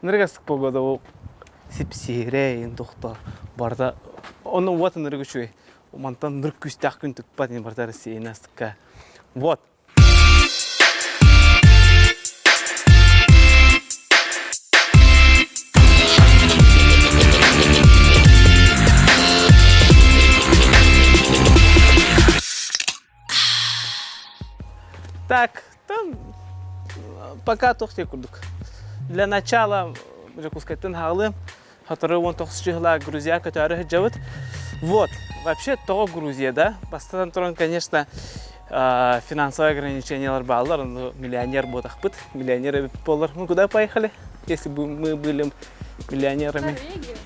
Ныргасык погода ол сипсирейін доктор барда. Оны вот ныргы чуй. Мантан нырг күстәк күн тукпат не барда Россиянастыкка. Вот. Так, там пока тохте курдук. Для начала, могу сказать, тынхалы, который вон тохсчигла Грузия, которая живет. Вот, вообще то Грузия, да? Постоянно, конечно, финансовые ограничения ларбалар, но миллионер ботахпыт, миллионеры полар. Мы куда поехали? Если бы мы были миллионерами. Норвегия,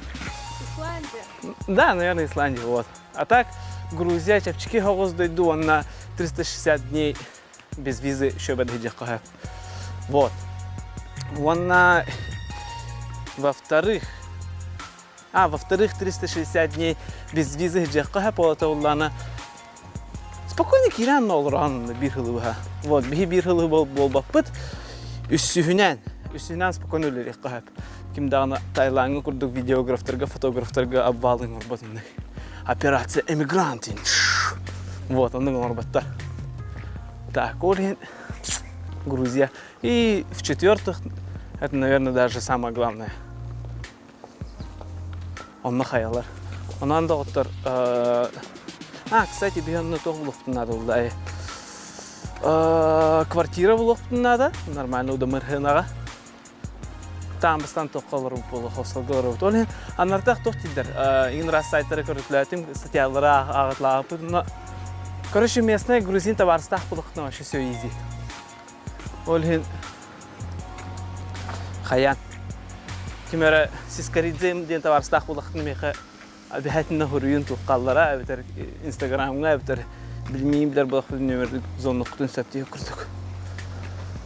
Исландия. Да, наверное, Исландия, вот. А так, Грузия, чапчики хогоз дойду, он на 360 дней без визы еще бы доехал. Вот. Во-вторых, 360 дней без визы доехал, полотоллана. Спокойно киран нолран бирхылыга. Вот, бирхылы бол баппыт. Үссүһүнән спокойно доехал. Кимдана Таиландга курдук видеографтарга, фотографтарга обвалын орбатынды. Операция эмигрантин. Вот, он орбатта. Так, Грузия. И в-четвертых, это, наверное, даже самое главное. Он нахаялар. Он андоктор. Кстати, бьённо то надо, да. Квартира в надо, нормально удамырхынага. Там бастан тоққалар болу, хостелгалар болу. А нартах тоқтидер. Ин раз сайттары көрүтләтим, статьялары ағытлағы. Короче, местные грузин товарстах полухтно, вообще все изи. Олхин хаян. Кемера сискаридзем ден товарстах полухтно меха обязательно хуруин тухкаллара, бетер инстаграмга, бетер билмейм билер полухтно номер зонну кутун саптия курдук.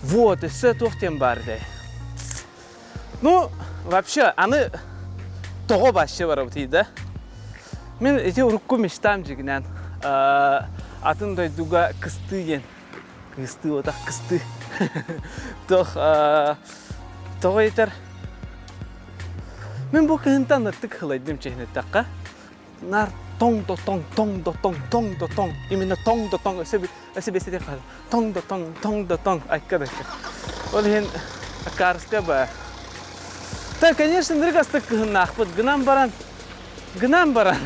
Вот, и все тухтем барды. Ну, вообще, они того баще ваработи, да? Мен эти руку мечтам жигнен. Атын дойдуга кысты ен. Кысты, вот так кысты. Того етер. Мен бұл кыһынтан ныртык хылайдым чехне таққа. Нар тong. Именно тong. Өсі бесете қады. Тong. Айкка. Ол хен акарска ба. Так, конечно, ныргасты кыһыннақ бұд. Гнам баран.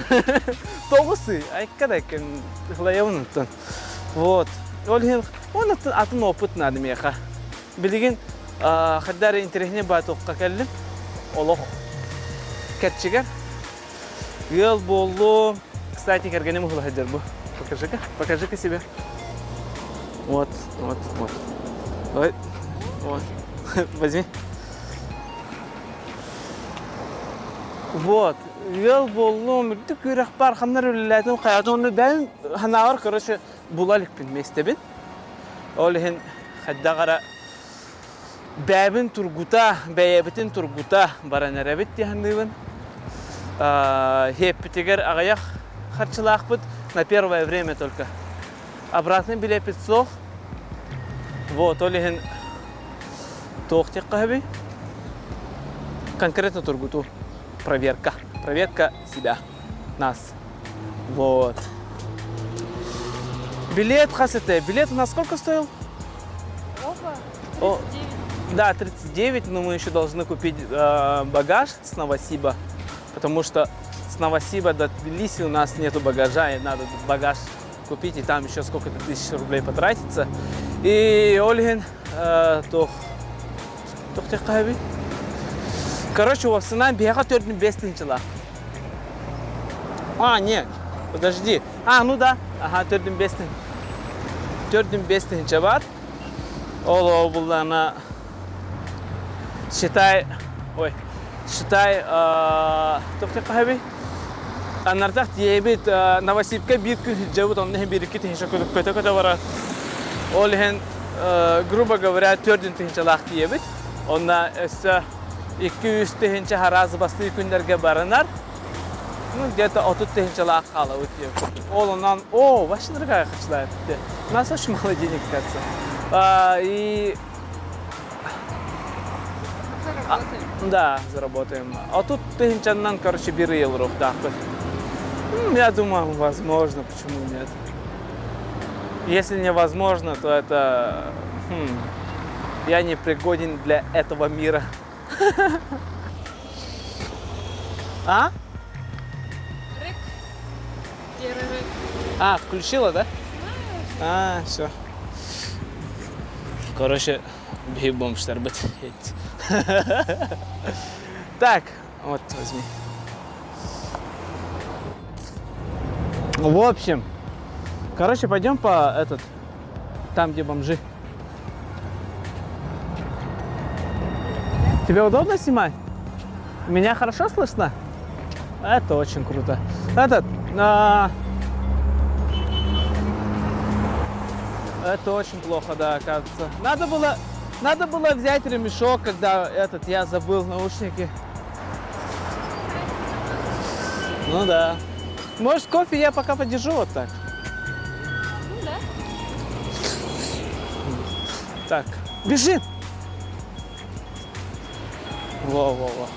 Тоғысы, айккадай кем хлаявын ұттын. Вот. Он атын опыт надым яқа. Білген, қаддары интерехне бат оққа кәлім. Олық кәтчігер. Ел болу. Кстати, кәргенем ұғылы хаджар бұл. Покажи-ка себе. Вот. Ой. Вот. Возьми. Вот. Ел болу. Мүрді көрек бар. Қандар өліләтін қаятын. Оны бәлін ханағыр, короче, булалықпен местебін. Олығын қаддағара бәбін тұргута, бәйебітін тұргута баран әрәбет дегендігін. Хеппетегер ағаяқ харчылақ бұд на первое время только. Обратный билет 500. Вот, олығын тоқтек қабы. Конкретно тұргуту. Проверка себя, нас. Вот. Билет, хасете. Билет у нас сколько стоил? Опа, 39. Да, 39, но мы еще должны купить багаж с Новосиба, потому что с Новосиба до Тбилиси у нас нету багажа, и надо багаж купить, и там еще сколько-то тысяч рублей потратится. И Ольгин, короче, у вас на бега 45 тысяч. Нет, подожди. Ну да. Ага, 45 тысяч. 45 тысяч бат. Ол буллана считай, тоқтай қахаби. Анартақ дейбет Новосибка бір күн хиджабыт, онны бір екі тысяча көті бара. Ол грубо говоря, 4 тысяча лақ дейбет. Онна 200 тысяча харазы басты күндерге барынар. Где-то 30 тысяч лақ қала өтейіп. Ол оннан, вашындырға қашылайды. У нас очень мало денег, кажется. И Заработаем. Да, заработаем. А тут тыгынчаннан, короче, bir yıl рухтахпыт. Я думаю, возможно, почему нет. Если невозможно, то это... я не пригоден для этого мира. А? Рык. Первый рык. А, включила, да? Знаешь? Все. Короче, бегом штербет. Так, вот возьми. В общем, короче, пойдем по там, где бомжи. Тебе удобно снимать? Меня хорошо слышно? Это очень круто. Это очень плохо, да, оказывается. Надо было взять ремешок, когда я забыл наушники. Ну да. Может, кофе я пока подержу вот так. Ну да. Так, бежим! Во-во-во.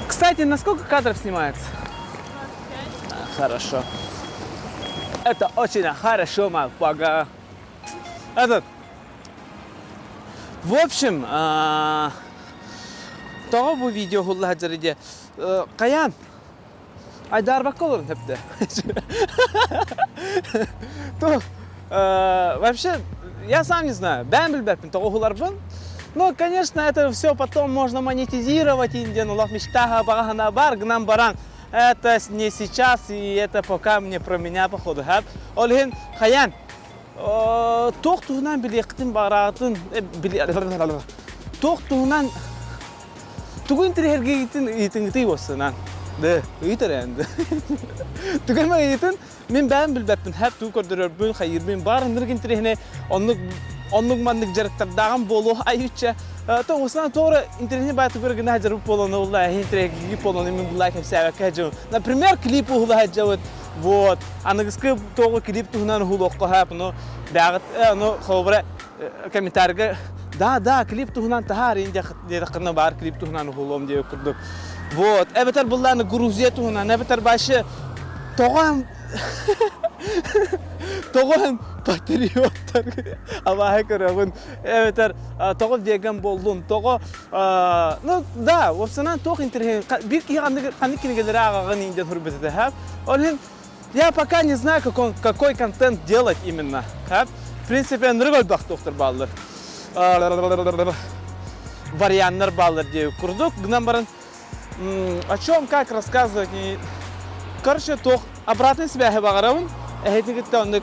Кстати, на сколько кадров снимается? 25. Хорошо. Это очень хорошо, мапага. В общем, того bu video hulla jaride. Kayan. Ayдар bakолор hepde. То вообще я сам не знаю. Ben bilbepin того hularbın. Ну, конечно, это все потом можно монетизировать. Индия, ну, мечтага, багана, бар, гнам, баран. Это не сейчас, и это пока мне про меня, походу. Олхин, Хаян, тоқтуынан билектин баратын, тоқтуынан, тугун тирерге итингти осынан. Да, итер енді. Тугун ма итин, мен бән билбеппин, хәп ту көрдөрөрбүн, хайырбын, барын ныргин тирегіне, онлук мандык жарыктардаган болу айыча. То осынан тоора интернетне бааты көргенде жарып болону, уллахи интернетге болону мен буллай кепсәбәк хаҗу. Например, клип ула хаҗу. Вот. Аныгызкы тоого клип тугунан хулокка хап, ну, дагыт, ну, хобра комментарийга да, клип тугунан тахар инде дедакны бар клип тугунан хулом деп курдук. Вот. Эбетер булланы Грузия тугунан, эбетер башы тоогам Тоғын патриоттар Аллахы көрөгүн эбетер тоғы веган болдун тоғы ну да опсынан тоқ интернет бир кандыкинегелер агагын инде турбетде хап олин я пока не знаю какой контент делать именно хап в принципе ныргөл бак доктор баллар варианттар баллар деп курдук гынан барын о чем как рассказывать короче тоқ обратная связь багарабын Ehitlikte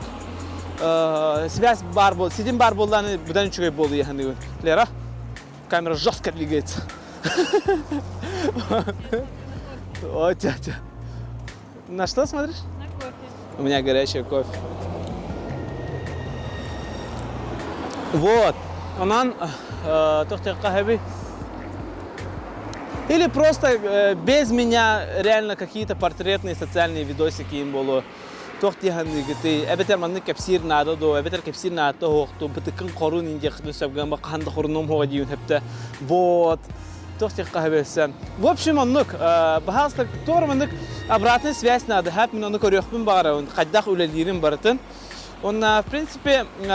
связь бар бол, сидим бар болланы будан чугай болу яханы. Лера, камера жестко двигается. О, тятя. На что смотришь? На кофе. У меня горячий кофе. Вот. Онан тохте кахаби. Или просто без меня реально какие-то портретные социальные видосики им было. Тохти ханныгыты, эбетер манны кепсир надо до, эбетер кепсир надо хокту, бытыкын корун инде хды сабган баканды хоруном хога диюн хепте. Вот. Тохти кахабесен. В общем, оннук, бахаста тор маннык обратная связь надо, хап мен оннук орёхпын багара, он каддах үлелирин барытын. Он, в принципе, и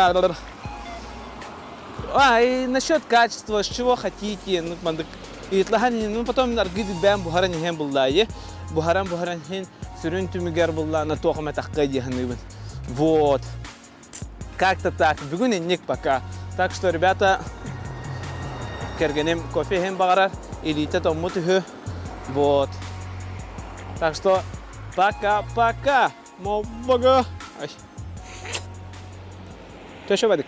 насчет качества, с чего хотите, ну мандык итлахани, ну потом наргиди бэм бухаран хем буллайе, бухаран хен Сюрин тюмигер была на тохме таккади ханыбын. Вот. Как-то так. Бегуни ник пока. Так что, ребята, кергенем кофе хем багарар, или тето мутыхы. Вот. Так что, пока-пока. Мобага. Ай. Ты еще вадик?